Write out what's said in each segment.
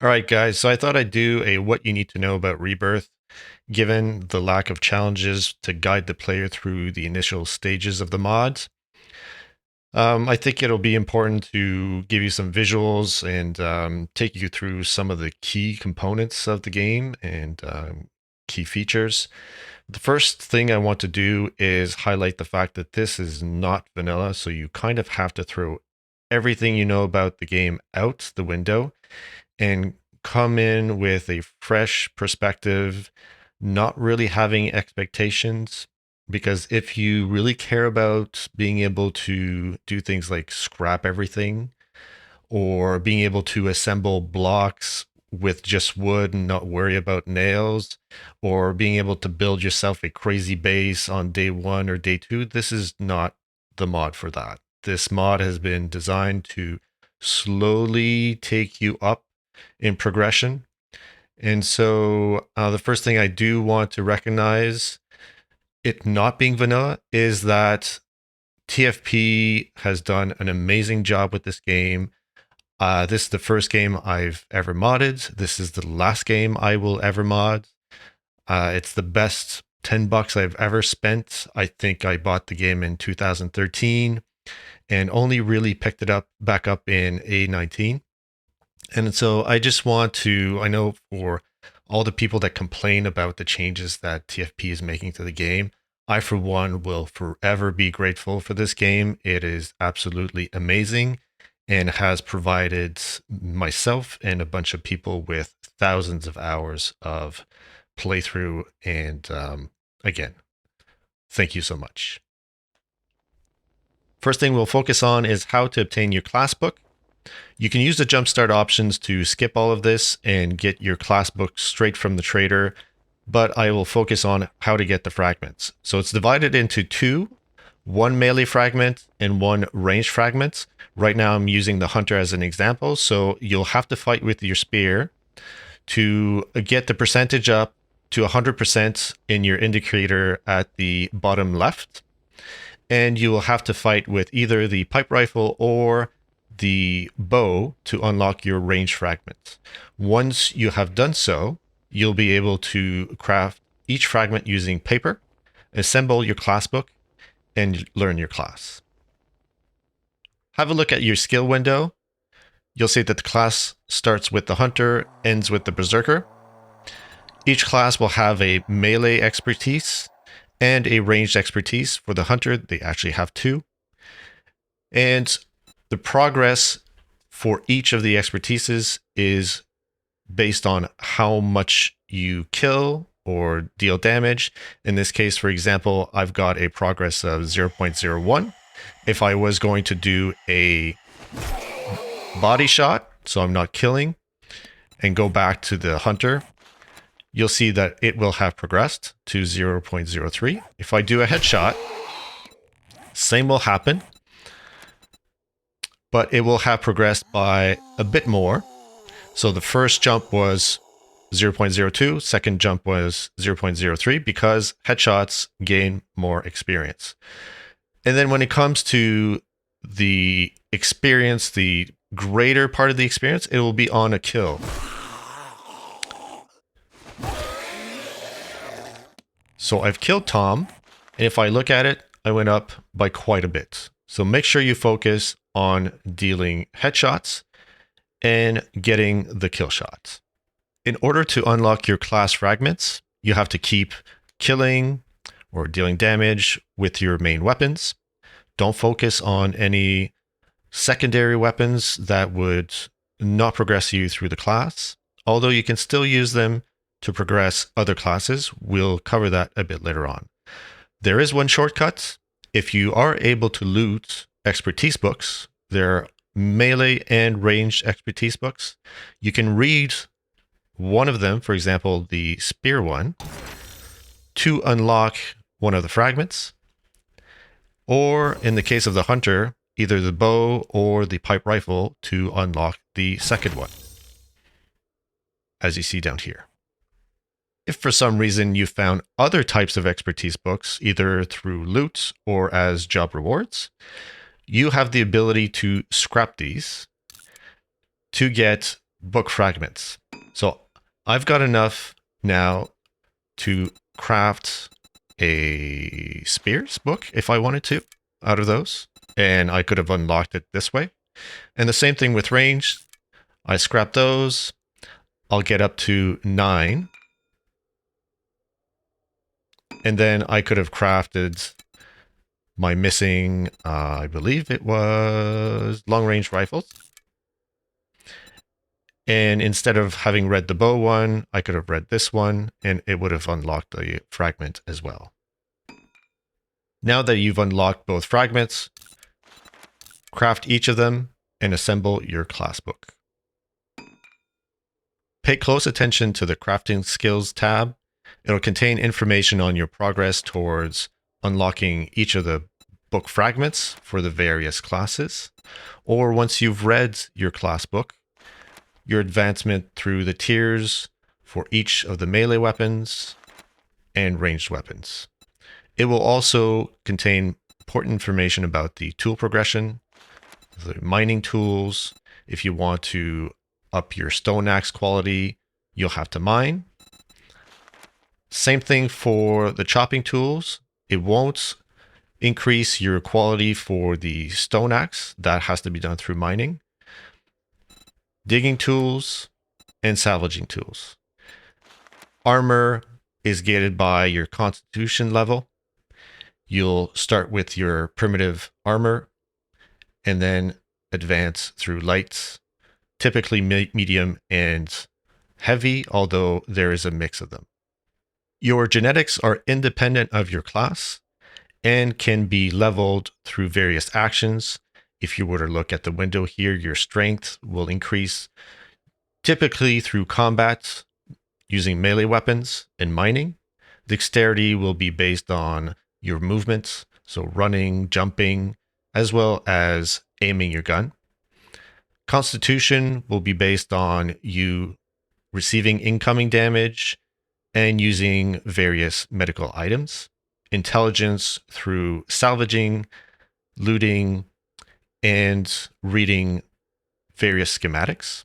All right, guys. So I thought I'd do a what you need to know about Rebirth, given the lack of challenges to guide the player through the initial stages of the mods. I think it'll be important to give you some visuals and take you through some of the key components of the game and key features. The first thing I want to do is highlight the fact that this is not vanilla, so you kind of have to throw everything you know about the game out the window and come in with a fresh perspective, not really having expectations. Because if you really care about being able to do things like scrap everything or being able to assemble blocks with just wood and not worry about nails, or being able to build yourself a crazy base on day one or day two, this is not the mod for that. This mod has been designed to slowly take you up in progression. And so the first thing I do want to recognize, it not being vanilla, is that TFP has done an amazing job with this game. This is the first game I've ever modded. This is the last game I will ever mod. It's the best $10 I've ever spent. I think I bought the game in 2013 and only really picked it up back up in A19. And so I just want to, I know for all the people that complain about the changes that TFP is making to the game, I, for one, will forever be grateful for this game. It is absolutely amazing and has provided myself and a bunch of people with thousands of hours of playthrough. And again, thank you so much. First thing we'll focus on is how to obtain your class book. You can use the jumpstart options to skip all of this and get your class book straight from the trader, but I will focus on how to get the fragments. So it's divided into two, one melee fragment and one ranged fragment. Right now I'm using the hunter as an example, so you'll have to fight with your spear to get the percentage up to 100% in your indicator at the bottom left. And you will have to fight with either the pipe rifle or the bow to unlock your range fragments. Once you have done so, you'll be able to craft each fragment using paper, assemble your class book, and learn your class. Have a look at your skill window. You'll see that the class starts with the hunter, ends with the berserker. Each class will have a melee expertise and a ranged expertise. For the hunter, they actually have two. And the progress for each of the expertises is based on how much you kill or deal damage. In this case, for example, I've got a progress of 0.01. If I was going to do a body shot, so I'm not killing, and go back to the hunter, you'll see that it will have progressed to 0.03. If I do a headshot, same will happen, but it will have progressed by a bit more. So the first jump was 0.02, second jump was 0.03 because headshots gain more experience. And then when it comes to the experience, the greater part of the experience, it will be on a kill. So I've killed Tom, and if I look at it, I went up by quite a bit. So make sure you focus on dealing headshots and getting the kill shots. In order to unlock your class fragments, you have to keep killing or dealing damage with your main weapons. Don't focus on any secondary weapons that would not progress you through the class, although you can still use them to progress other classes. We'll cover that a bit later on. There is one shortcut. If you are able to loot expertise books, they're melee and ranged expertise books. You can read one of them, for example, the spear one, to unlock one of the fragments. Or in the case of the hunter, either the bow or the pipe rifle to unlock the second one, as you see down here. If for some reason you found other types of expertise books, either through loot or as job rewards, you have the ability to scrap these to get book fragments. So I've got enough now to craft a spears book if I wanted to out of those. And I could have unlocked it this way. And the same thing with range. I scrap those. I'll get up to 9. And then I could have crafted my missing, I believe it was long-range rifles. And instead of having read the bow one, I could have read this one, and it would have unlocked the fragment as well. Now that you've unlocked both fragments, craft each of them and assemble your class book. Pay close attention to the crafting skills tab. It'll contain information on your progress towards unlocking each of the book fragments for the various classes, or once you've read your class book, your advancement through the tiers for each of the melee weapons and ranged weapons. It will also contain important information about the tool progression, the mining tools. If you want to up your stone axe quality, you'll have to mine. Same thing for the chopping tools. It won't increase your quality for the stone axe. That has to be done through mining. Digging tools and salvaging tools. Armor is gated by your constitution level. You'll start with your primitive armor and then advance through lights, typically medium and heavy, although there is a mix of them. Your genetics are independent of your class and can be leveled through various actions. If you were to look at the window here, your strength will increase typically through combat using melee weapons and mining. Dexterity will be based on your movements, so running, jumping, as well as aiming your gun. Constitution will be based on you receiving incoming damage and using various medical items. Intelligence through salvaging, looting, and reading various schematics.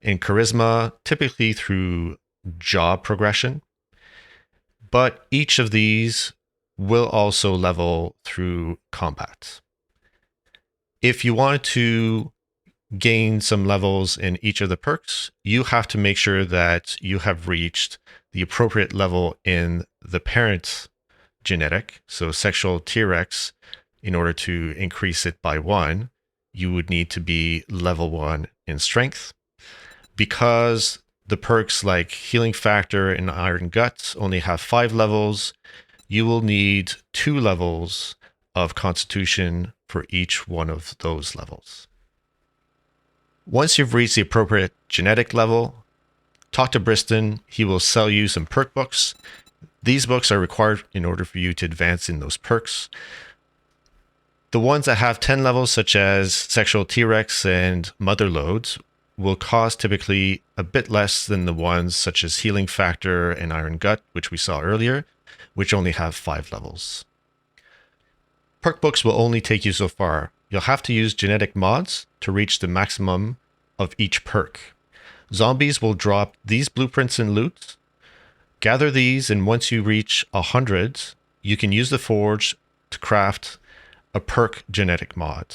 And charisma, typically through job progression. But each of these will also level through combat. If you want to gain some levels in each of the perks, you have to make sure that you have reached the appropriate level in the parent genetic. So sexual T-Rex, in order to increase it by 1, you would need to be level 1 in strength. Because the perks like Healing Factor and Iron Guts only have 5 levels, you will need 2 levels of Constitution for each one of those levels. Once you've reached the appropriate genetic level, talk to Briston. He will sell you some perk books. These books are required in order for you to advance in those perks. The ones that have 10 levels, such as Sexual T-Rex and Mother Loads, will cost typically a bit less than the ones such as Healing Factor and Iron Gut, which we saw earlier, which only have 5 levels. Perk books will only take you so far. You'll have to use genetic mods to reach the maximum of each perk. Zombies will drop these blueprints and loot. Gather these, and once you reach 100, you can use the forge to craft a perk genetic mod.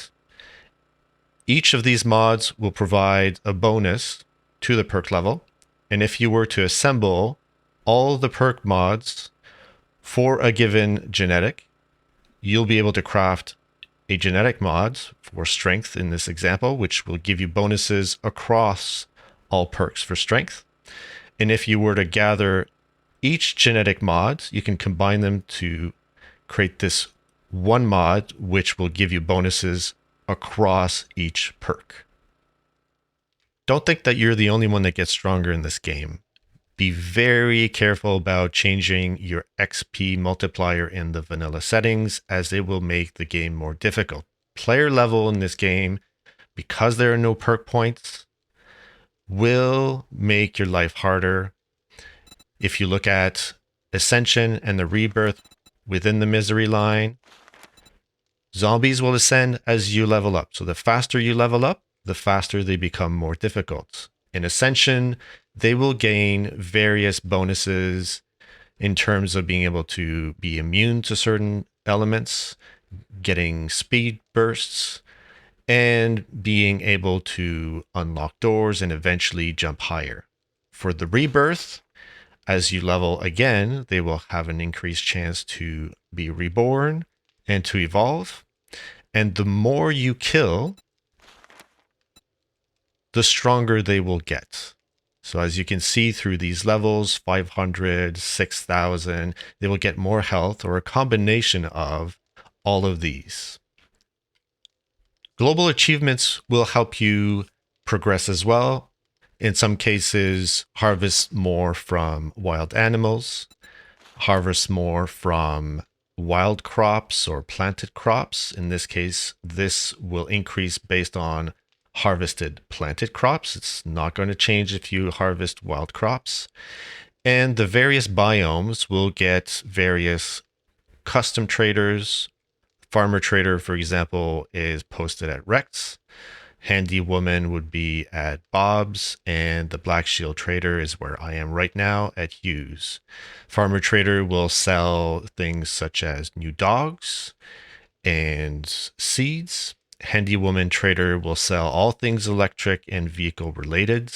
Each of these mods will provide a bonus to the perk level, and if you were to assemble all the perk mods for a given genetic, you'll be able to craft a genetic mod for strength in this example, which will give you bonuses across all perks for strength. And if you were to gather each genetic mod, you can combine them to create this one mod, which will give you bonuses across each perk. Don't think that you're the only one that gets stronger in this game. Be very careful about changing your XP multiplier in the vanilla settings, as it will make the game more difficult. Player level in this game, because there are no perk points, will make your life harder. If you look at Ascension and the Rebirth within the misery line, zombies will ascend as you level up. So the faster you level up, the faster they become more difficult. In Ascension, they will gain various bonuses in terms of being able to be immune to certain elements, getting speed bursts, and being able to unlock doors and eventually jump higher. For the Rebirth, as you level again, they will have an increased chance to be reborn and to evolve. And the more you kill, the stronger they will get. So as you can see through these levels, 500, 6,000, they will get more health or a combination of all of these. Global achievements will help you progress as well. In some cases, harvest more from wild animals, harvest more from wild crops or planted crops. In this case, this will increase based on harvested planted crops. It's not going to change if you harvest wild crops. And the various biomes will get various custom traders. Farmer trader, for example, is posted at Rex. Handy woman would be at Bob's, and the Black Shield trader is where I am right now at Hughes. Farmer trader will sell things such as new dogs and seeds. Handy woman trader will sell all things electric and vehicle related.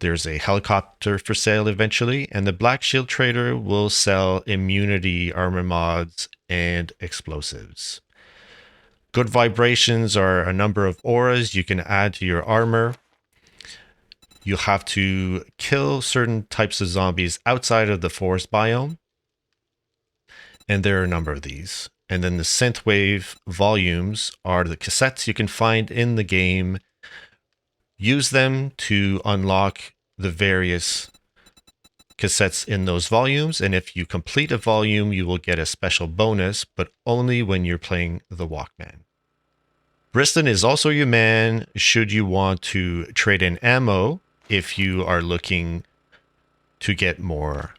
There's a helicopter for sale eventually, and the Black Shield trader will sell immunity armor mods and explosives. Good vibrations are a number of auras you can add to your armor. You'll have to kill certain types of zombies outside of the forest biome. And there are a number of these. And then the synthwave volumes are the cassettes you can find in the game. Use them to unlock the various cassettes in those volumes. And if you complete a volume, you will get a special bonus, but only when you're playing the Walkman. Briston is also your man should you want to trade in ammo if you are looking to get more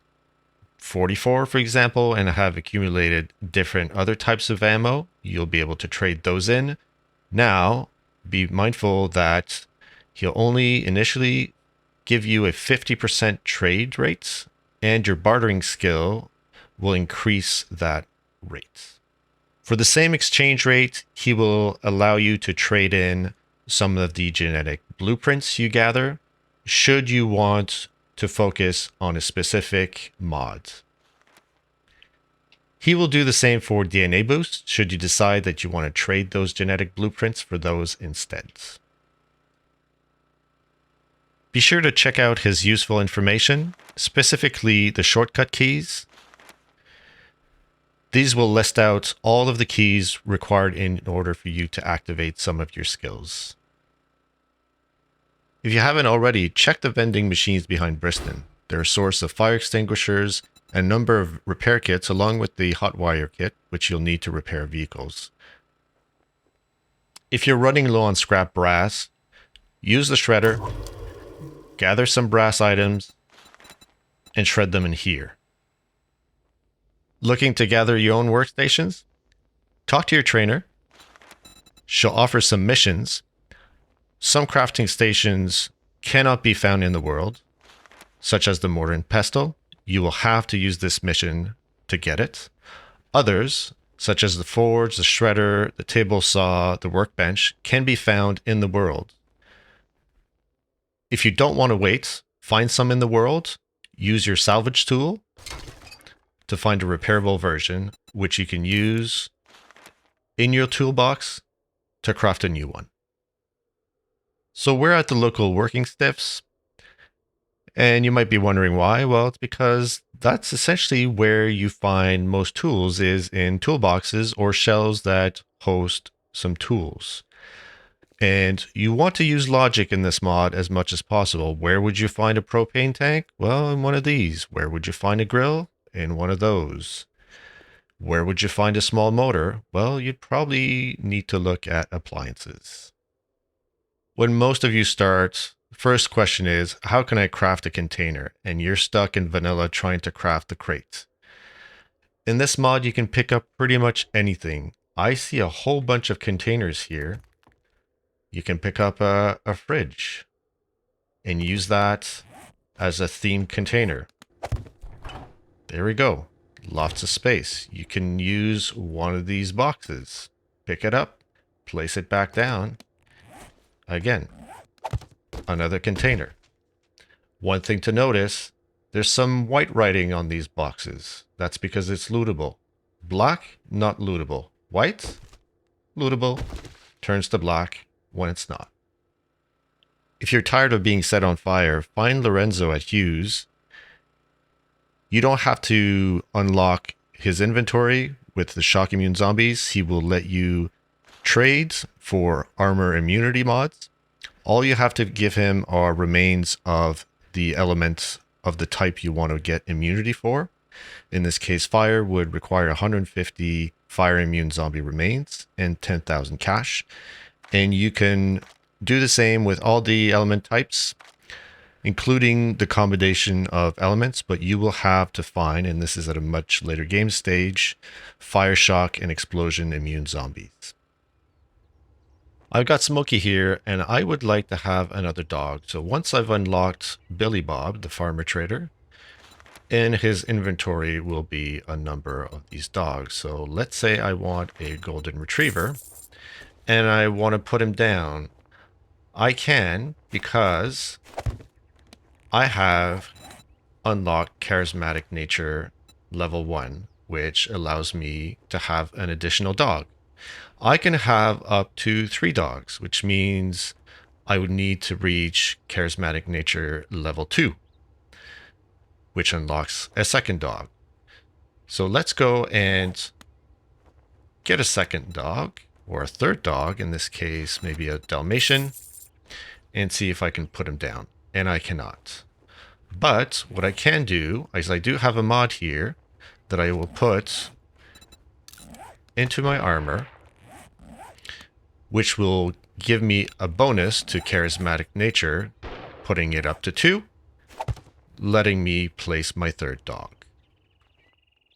44, for example, and have accumulated different other types of ammo. You'll be able to trade those in. Now, be mindful that he'll only initially give you a 50% trade rate, and your bartering skill will increase that rate. For the same exchange rate, he will allow you to trade in some of the genetic blueprints you gather, should you want to focus on a specific mod. He will do the same for DNA boost, should you decide that you want to trade those genetic blueprints for those instead. Be sure to check out his useful information, specifically the shortcut keys. These will list out all of the keys required in order for you to activate some of your skills. If you haven't already, check the vending machines behind Briston. They're a source of fire extinguishers and a number of repair kits along with the hot wire kit, which you'll need to repair vehicles. If you're running low on scrap brass, use the shredder, gather some brass items, and shred them in here. Looking to gather your own workstations? Talk to your trainer. She'll offer some missions. Some crafting stations cannot be found in the world, such as the mortar and pestle. You will have to use this mission to get it. Others, such as the forge, the shredder, the table saw, the workbench, can be found in the world. If you don't want to wait, find some in the world, use your salvage tool to find a repairable version, which you can use in your toolbox to craft a new one. So we're at the local working stiffs, and you might be wondering why. Well, it's because that's essentially where you find most tools, is in toolboxes or shelves that host some tools. And you want to use logic in this mod as much as possible. Where would you find a propane tank? Well, in one of these. Where would you find a grill? In one of those. Where would you find a small motor? Well, you'd probably need to look at appliances. When most of you start, the first question is, how can I craft a container? And you're stuck in vanilla trying to craft the crate. In this mod, you can pick up pretty much anything. I see a whole bunch of containers here. You can pick up a fridge. and use that as a theme container. There we go. Lots of space. You can use one of these boxes. Pick it up, place it back down. Again, another container. One thing to notice, there's some white writing on these boxes. That's because it's lootable. Black, not lootable. White, lootable. Turns to black when it's not. If you're tired of being set on fire, find Lorenzo at Hughes. You don't have to unlock his inventory with the shock immune zombies. He will let you trade for armor immunity mods. All you have to give him are remains of the elements of the type you want to get immunity for. In this case, fire would require 150 fire immune zombie remains and 10,000 cash. And you can do the same with all the element types, including the combination of elements, but you will have to find, and this is at a much later game stage, fire, shock, and explosion immune zombies. I've got Smokey here, and I would like to have another dog. So once I've unlocked Billy Bob, the farmer trader, in his inventory will be a number of these dogs. So let's say I want a golden retriever, and I want to put him down. I can, because I have unlocked Charismatic Nature level 1, which allows me to have an additional dog. I can have up to 3 dogs, which means I would need to reach Charismatic Nature level 2, which unlocks a second dog. So let's go and get a second dog, or a third dog, in this case maybe a Dalmatian, and see if I can put him down. And I cannot. But what I can do is I do have a mod here that I will put into my armor, which will give me a bonus to Charismatic Nature, putting it up to 2, letting me place my third dog.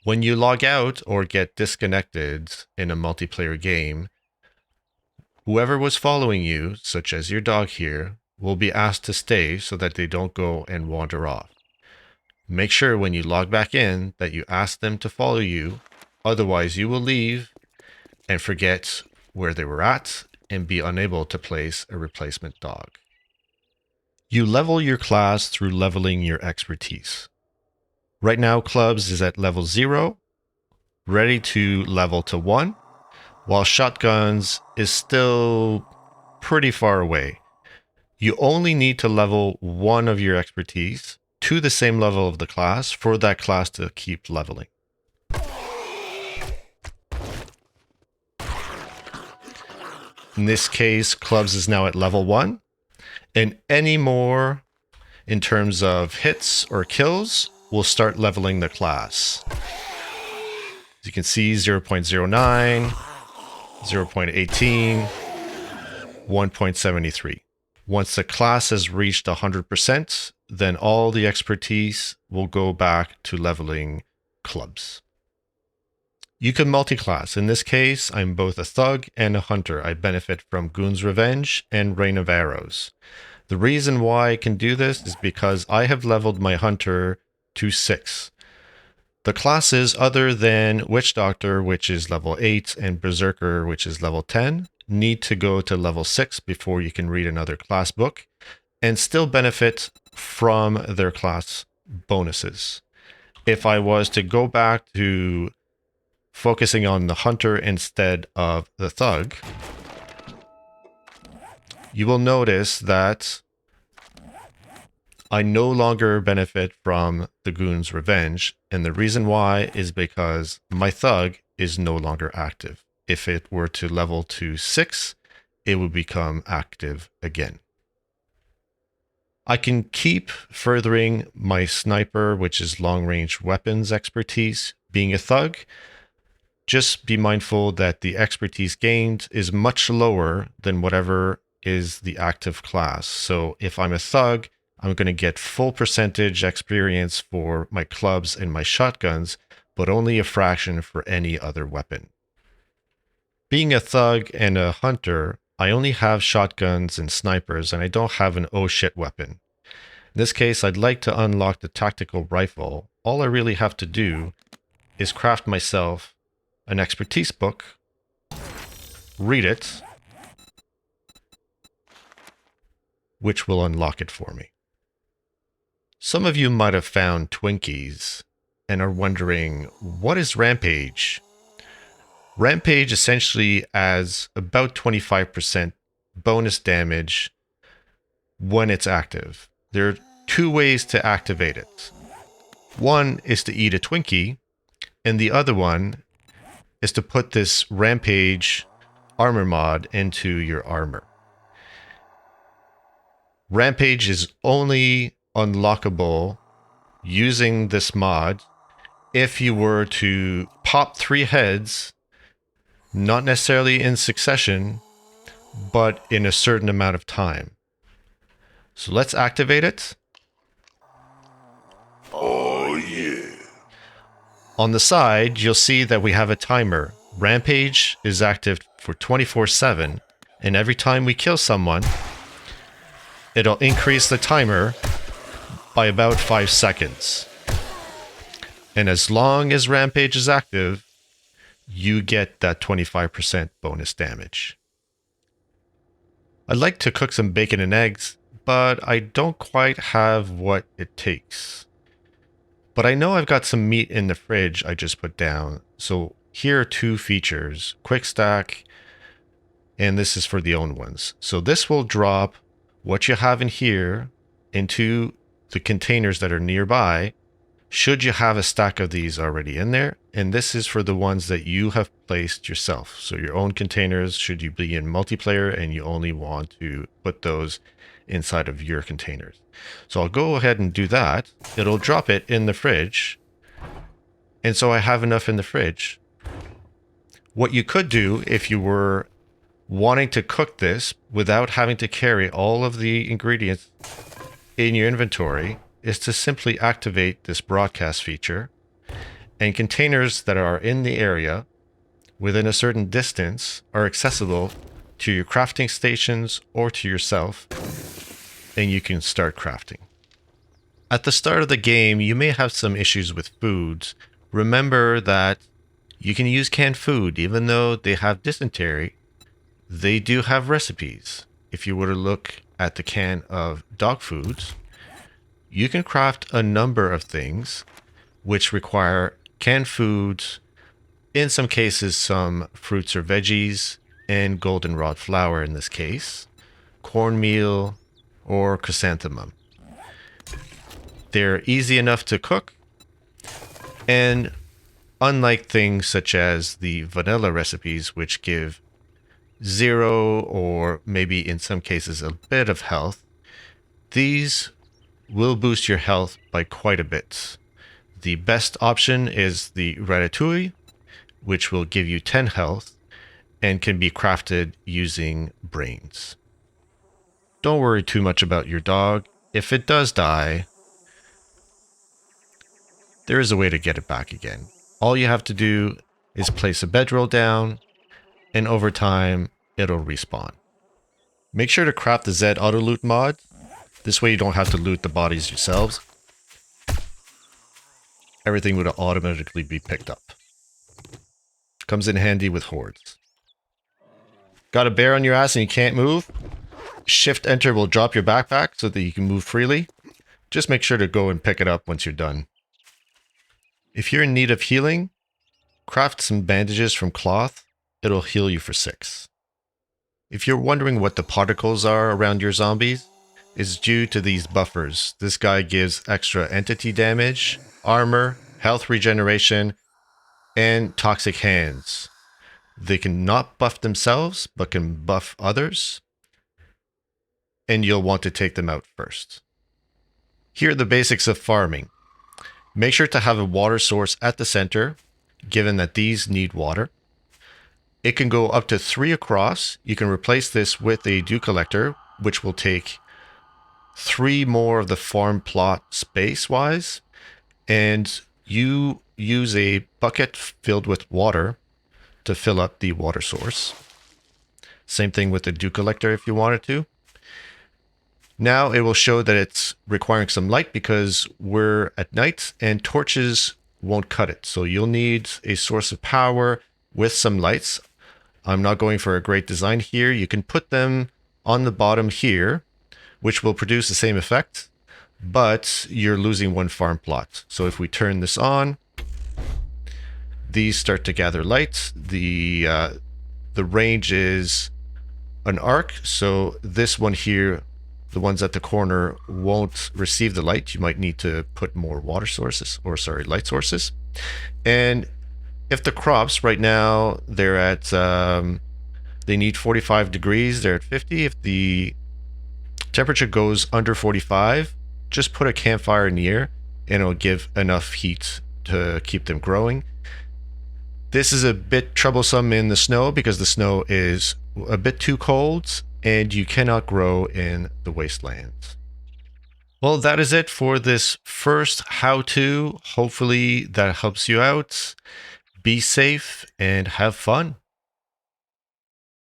When you log out or get disconnected in a multiplayer game, whoever was following you, such as your dog here, will be asked to stay so that they don't go and wander off. Make sure when you log back in that you ask them to follow you, otherwise you will leave and forget where they were at and be unable to place a replacement dog. You level your class through leveling your expertise. Right now, Clubs is at level 0, ready to level to 1, while Shotguns is still pretty far away. You only need to level 1 of your expertise to the same level of the class for that class to keep leveling. In this case, Clubs is now at level 1, and any more in terms of hits or kills will start leveling the class. As you can see, 0.09, 0.18, 1.73. Once the class has reached 100%, then all the expertise will go back to leveling Clubs. You can multi-class. In this case, I'm both a thug and a hunter. I benefit from Goon's Revenge and Rain of Arrows. The reason why I can do this is because I have leveled my hunter to 6. The classes other than Witch Doctor, which is level 8, and Berserker, which is level 10, need to go to level 6 before you can read another class book and still benefit from their class bonuses. If I was to go back to focusing on the hunter instead of the thug, you will notice that I no longer benefit from the Goon's Revenge, and the reason why is because my thug is no longer active. If it were to level to 6, it would become active again. I can keep furthering my sniper, which is long-range weapons expertise, being a thug. Just be mindful that the expertise gained is much lower than whatever is the active class. So if I'm a thug, I'm going to get full percentage experience for my clubs and my shotguns, but only a fraction for any other weapon. Being a thug and a hunter, I only have shotguns and snipers, and I don't have an oh shit weapon. In this case, I'd like to unlock the tactical rifle. All I really have to do is craft myself an expertise book, read it, which will unlock it for me. Some of you might have found Twinkies and are wondering, what is Rampage? Rampage essentially adds about 25% bonus damage when it's active. There are two ways to activate it. One is to eat a Twinkie, and the other one is to put this Rampage armor mod into your armor. Rampage is only unlockable using this mod if you were to pop 3 heads, not necessarily in succession, but in a certain amount of time. So let's activate it. Oh yeah. On the side, you'll see that we have a timer. Rampage is active for 24/7, and every time we kill someone, it'll increase the timer by about 5 seconds. And as long as Rampage is active, you get that 25% bonus damage. I'd like to cook some bacon and eggs, but I don't quite have what it takes. But I know I've got some meat in the fridge I just put down. So here are 2 features, Quickstack, and this is for the owned ones. So this will drop what you have in here into the containers that are nearby, should you have a stack of these already in there. And this is for the ones that you have placed yourself. So your own containers, should you be in multiplayer and you only want to put those inside of your containers. So I'll go ahead and do that. It'll drop it in the fridge. And so I have enough in the fridge. What you could do if you were wanting to cook this without having to carry all of the ingredients in your inventory is to simply activate this broadcast feature, and containers that are in the area within a certain distance are accessible to your crafting stations or to yourself, and you can start crafting. At the start of the game, you may have some issues with foods. Remember that you can use canned food, even though they have dysentery. They do have recipes. If you were to look at the can of dog foods, you can craft a number of things which require canned foods, in some cases some fruits or veggies, and goldenrod flour in this case, cornmeal, or chrysanthemum. They're easy enough to cook, and unlike things such as the vanilla recipes, which give 0 or maybe in some cases a bit of health, these will boost your health by quite a bit. The best option is the ratatouille, which will give you 10 health and can be crafted using brains. Don't worry too much about your dog. If it does die, there is a way to get it back again. All you have to do is place a bedroll down, and over time, it'll respawn. Make sure to craft the Z Autoloot mod. This way you don't have to loot the bodies yourselves. Everything would automatically be picked up. Comes in handy with hordes. Got a bear on your ass and you can't move? Shift Enter will drop your backpack so that you can move freely. Just make sure to go and pick it up once you're done. If you're in need of healing, craft some bandages from cloth. It'll heal you for 6. If you're wondering what the particles are around your zombies, it's due to these buffers. This guy gives extra entity damage, armor, health regeneration, and toxic hands. They can not buff themselves, but can buff others, and you'll want to take them out first. Here are the basics of farming. Make sure to have a water source at the center, given that these need water. It can go up to 3 across. You can replace this with a dew collector, which will take 3 more of the farm plot space-wise, and you use a bucket filled with water to fill up the water source. Same thing with the dew collector if you wanted to. Now it will show that it's requiring some light because we're at night and torches won't cut it. So you'll need a source of power with some lights. I'm not going for a great design here. You can put them on the bottom here, which will produce the same effect, but you're losing one farm plot. So if we turn this on, these start to gather light. The range is an arc, so this one here, the ones at the corner, won't receive the light. You might need to put more water sources, or sorry, light sources. And if the crops right now, they're at, they need 45 degrees, they're at 50. If the temperature goes under 45, just put a campfire near and it'll give enough heat to keep them growing. This is a bit troublesome in the snow because the snow is a bit too cold and you cannot grow in the wastelands. Well, that is it for this first how-to. Hopefully that helps you out. Be safe and have fun.